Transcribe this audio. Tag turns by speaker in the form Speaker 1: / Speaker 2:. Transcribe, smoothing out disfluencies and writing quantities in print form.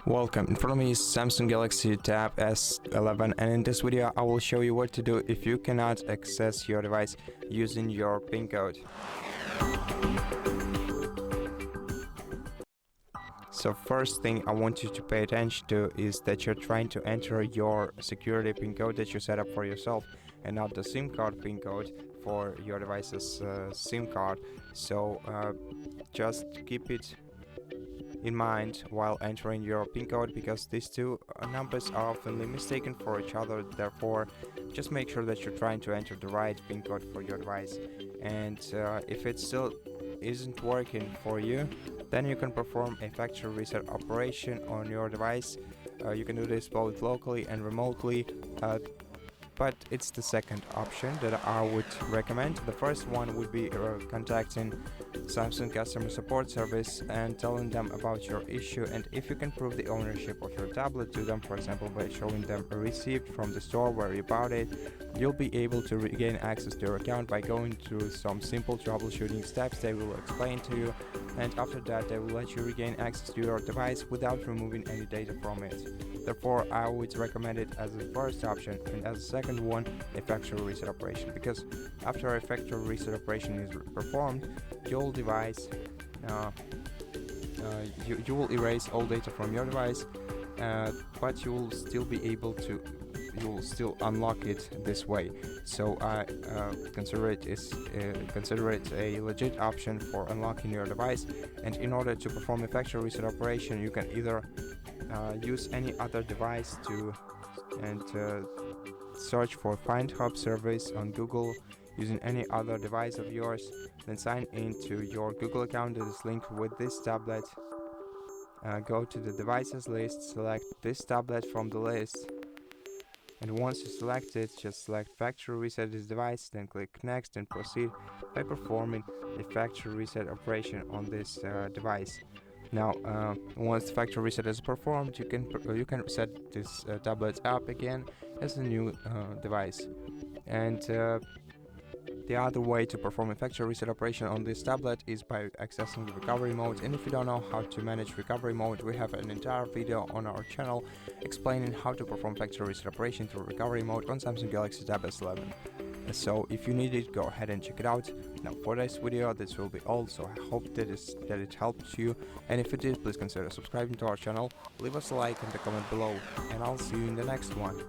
Speaker 1: Welcome, in front of me is Samsung Galaxy Tab S11, and in this video I will show you what to do if you cannot access your device using your PIN code. So first thing I want you to pay attention to is that you're trying to enter your security PIN code that you set up for yourself and not the SIM card PIN code for your device's SIM card. So just keep it in mind while entering your PIN code, because these two numbers are often mistaken for each other. Therefore, just make sure that you're trying to enter the right PIN code for your device. And if it still isn't working for you, then you can perform a factory reset operation on your device. You can do this both locally and remotely, but it's the second option that I would recommend. The first one would be contacting Samsung customer support service and telling them about your issue, and if you can prove the ownership of your tablet to them, for example by showing them a receipt from the store where you bought it, you'll be able to regain access to your account by going through some simple troubleshooting steps they will explain to you, and after that they will let you regain access to your device without removing any data from it. Therefore, I would recommend it as the first option, and as a second one, a factory reset operation, because after a factory reset operation is performed, your device you will erase all data from your device, but you will still be able to unlock it this way. So I consider it a legit option for unlocking your device. And in order to perform a factory reset operation, you can either use any other device and search for Find Hub service on Google using any other device of yours, then sign into your Google account that is linked with this tablet. Go to the devices list, select this tablet from the list, and once you select it, just select factory reset this device, then click next and proceed by performing a factory reset operation on this device. Now, once the factory reset is performed, you can set this tablet up again as a new device. And the other way to perform a factory reset operation on this tablet is by accessing the recovery mode. And if you don't know how to manage recovery mode, we have an entire video on our channel explaining how to perform factory reset operation through recovery mode on Samsung Galaxy Tab S11. So if you need it, go ahead and check it out. Now for this video, this will be all, so I hope that it helped you, and if it did, please consider subscribing to our channel, leave us a like and a comment below, and I'll see you in the next one.